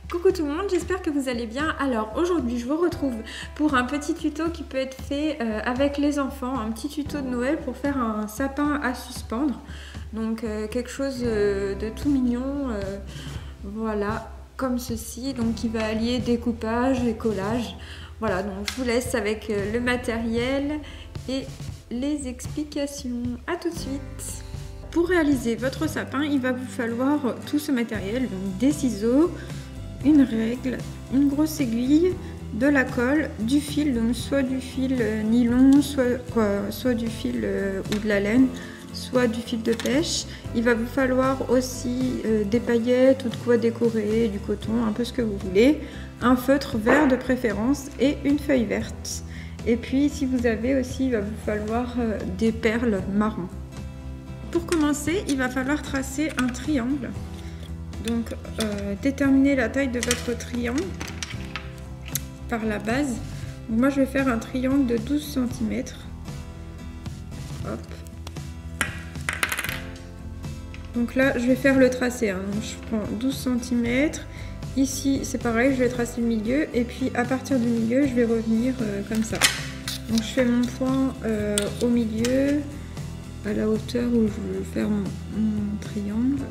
Coucou tout le monde, j'espère que vous allez bien. Alors aujourd'hui je vous retrouve pour un petit tuto qui peut être fait avec les enfants, un petit tuto de Noël pour faire un sapin à suspendre. Donc quelque chose de tout mignon, voilà, comme ceci, donc qui va allier découpage et collage. Voilà, donc je vous laisse avec le matériel et les explications. À tout de suite. Pour réaliser votre sapin, il va vous falloir tout ce matériel, donc des ciseaux, une règle, une grosse aiguille, de la colle, du fil, donc soit du fil nylon, soit du fil ou de la laine, soit du fil de pêche. Il va vous falloir aussi des paillettes ou de quoi décorer, du coton, un peu ce que vous voulez, un feutre vert de préférence et une feuille verte. Et puis si vous avez aussi, il va vous falloir des perles marron. Pour commencer, il va falloir tracer un triangle. Donc déterminez la taille de votre triangle par la base. Donc, moi je vais faire un triangle de 12 cm. Hop. Donc là je vais faire le tracé. Donc, je prends 12 cm. Ici c'est pareil, je vais tracer le milieu. Et puis à partir du milieu je vais revenir comme ça. Donc je fais mon point au milieu, à la hauteur où je veux faire mon triangle.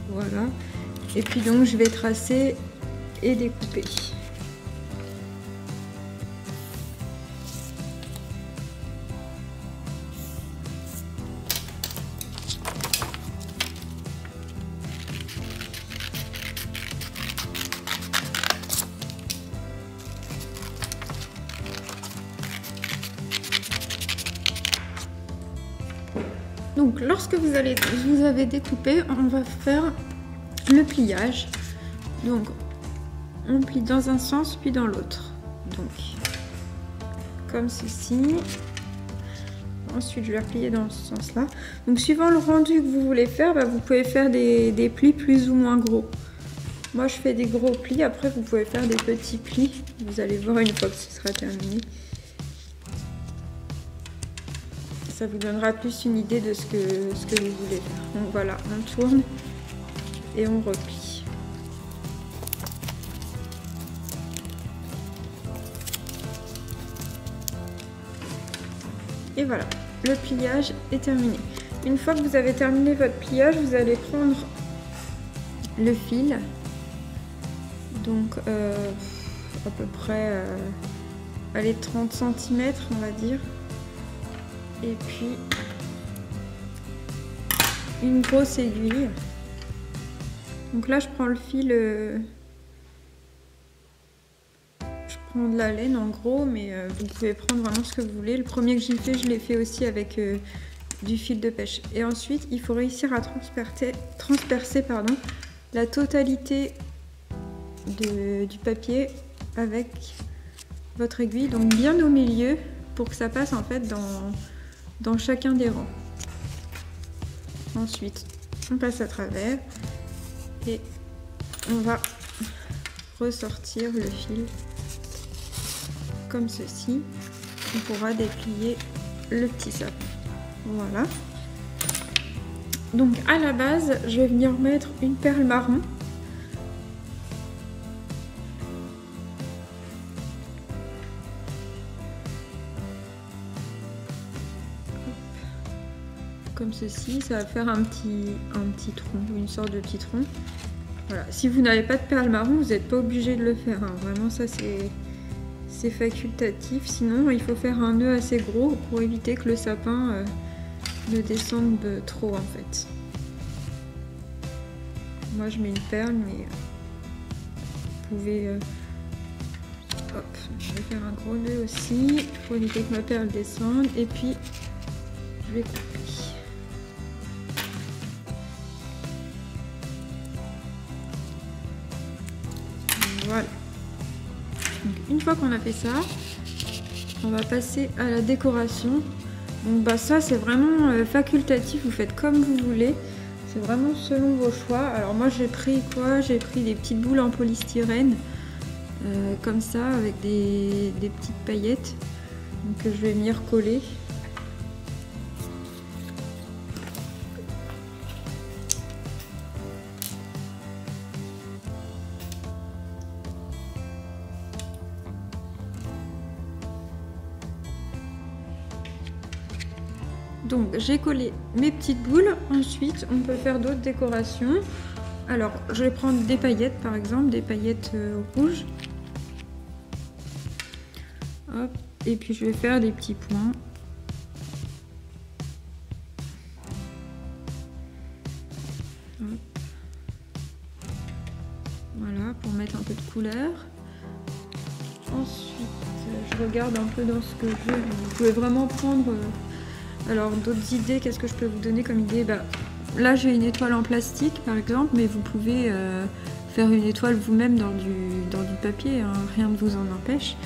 Voilà, et puis donc je vais tracer et découper. Donc lorsque vous avez découpé, on va faire le pliage. Donc on plie dans un sens puis dans l'autre. Donc comme ceci. Ensuite je vais replier dans ce sens là. Donc suivant le rendu que vous voulez faire, vous pouvez faire des plis plus ou moins gros. Moi je fais des gros plis, après vous pouvez faire des petits plis. Vous allez voir une fois que ce sera terminé. Ça vous donnera plus une idée de ce que vous voulez faire. Donc voilà, on tourne et on replie. Et voilà, le pliage est terminé. Une fois que vous avez terminé votre pliage, vous allez prendre le fil. Donc à peu près allez, 30 cm on va dire. Et puis une grosse aiguille. Donc là je prends le fil, je prends de la laine en gros, mais vous pouvez prendre vraiment ce que vous voulez. Le premier que j'ai fait, je l'ai fait aussi avec du fil de pêche. Et ensuite il faut réussir à transpercer la totalité du papier avec votre aiguille, donc bien au milieu pour que ça passe en fait dans chacun des rangs. Ensuite, on passe à travers et on va ressortir le fil comme ceci. On pourra déplier le petit sapin. Voilà. Donc à la base, je vais venir mettre une perle marron. Comme ceci, ça va faire un petit tronc, une sorte de petit tronc. Voilà. Si vous n'avez pas de perle marron, vous n'êtes pas obligé de le faire. Hein. Vraiment, ça c'est facultatif. Sinon, il faut faire un nœud assez gros pour éviter que le sapin ne descende trop en fait. Moi, je mets une perle, mais vous pouvez. Hop, je vais faire un gros nœud aussi pour éviter que ma perle descende. Et puis, je vais couper. Voilà. Donc, une fois qu'on a fait ça, on va passer à la décoration. Donc ça c'est vraiment facultatif, vous faites comme vous voulez. C'est vraiment selon vos choix. Alors moi j'ai pris quoi? J'ai pris des petites boules en polystyrène, comme ça, avec des petites paillettes. Donc je vais venir coller. Donc j'ai collé mes petites boules. Ensuite on peut faire d'autres décorations. Alors je vais prendre des paillettes par exemple, des paillettes rouges. Hop. Et puis je vais faire des petits points. Hop. Voilà, pour mettre un peu de couleur. Ensuite, je regarde un peu dans ce que je veux. Vous pouvez vraiment prendre alors d'autres idées. Qu'est-ce que je peux vous donner comme idée? Là, j'ai une étoile en plastique, par exemple, mais vous pouvez faire une étoile vous-même dans du papier. Hein, rien ne vous en empêche.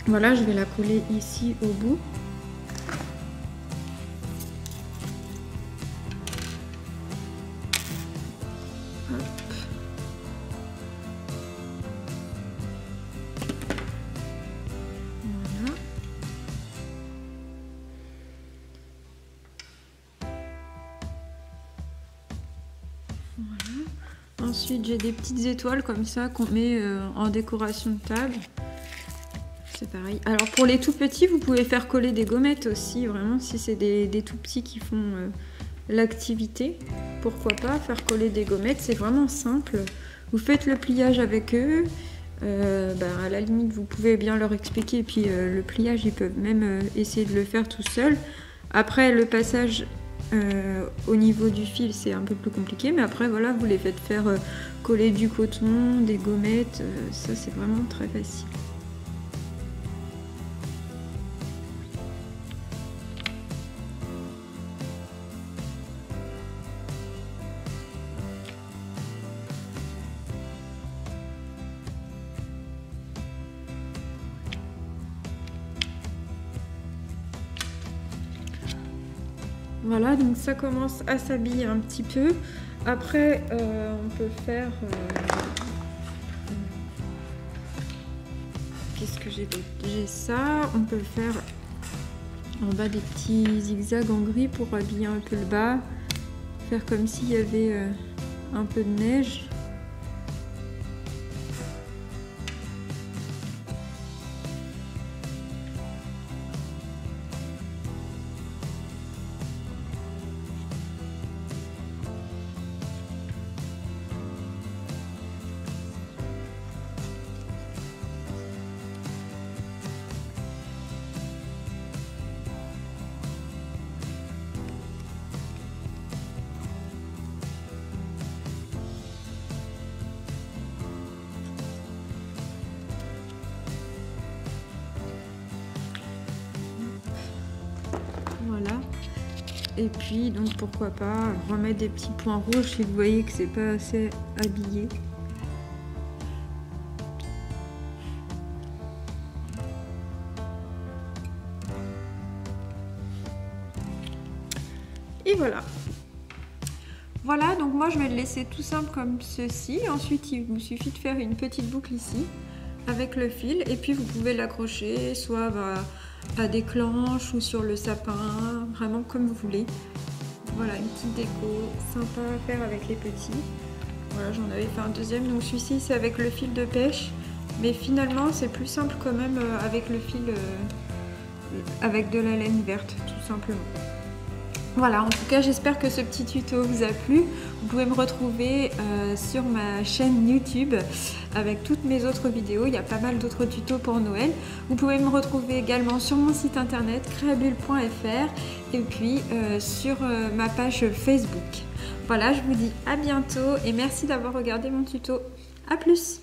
Voilà, je vais la coller ici au bout. Hop. Voilà. Voilà. Ensuite, j'ai des petites étoiles comme ça qu'on met en décoration de table. C'est pareil. Alors pour les tout petits, vous pouvez faire coller des gommettes aussi, vraiment, si c'est des tout petits qui font l'activité. Pourquoi pas faire coller des gommettes, c'est vraiment simple. Vous faites le pliage avec eux. À la limite, vous pouvez bien leur expliquer. Et puis le pliage, ils peuvent même essayer de le faire tout seul. Après, le passage au niveau du fil, c'est un peu plus compliqué. Mais après, voilà, vous les faites faire coller du coton, des gommettes. Ça, c'est vraiment très facile. Voilà, donc ça commence à s'habiller un petit peu. Après, on peut faire... Qu'est-ce que j'ai d'autre? J'ai ça. On peut faire en bas des petits zigzags en gris pour habiller un peu le bas. Faire comme s'il y avait un peu de neige. Voilà. Et puis, donc pourquoi pas remettre des petits points rouges si vous voyez que c'est pas assez habillé. Et voilà. Voilà, donc moi je vais le laisser tout simple comme ceci. Ensuite, il vous suffit de faire une petite boucle ici avec le fil. Et puis vous pouvez l'accrocher soit à des clenches ou sur le sapin, vraiment comme vous voulez. Voilà, une petite déco sympa à faire avec les petits. Voilà, j'en avais fait un deuxième. Donc celui-ci c'est avec le fil de pêche. Mais finalement c'est plus simple quand même avec le fil, avec de la laine verte tout simplement. Voilà, en tout cas j'espère que ce petit tuto vous a plu. Vous pouvez me retrouver sur ma chaîne YouTube avec toutes mes autres vidéos. Il y a pas mal d'autres tutos pour Noël. Vous pouvez me retrouver également sur mon site internet creabule.fr et puis sur ma page Facebook. Voilà, je vous dis à bientôt et merci d'avoir regardé mon tuto. A plus!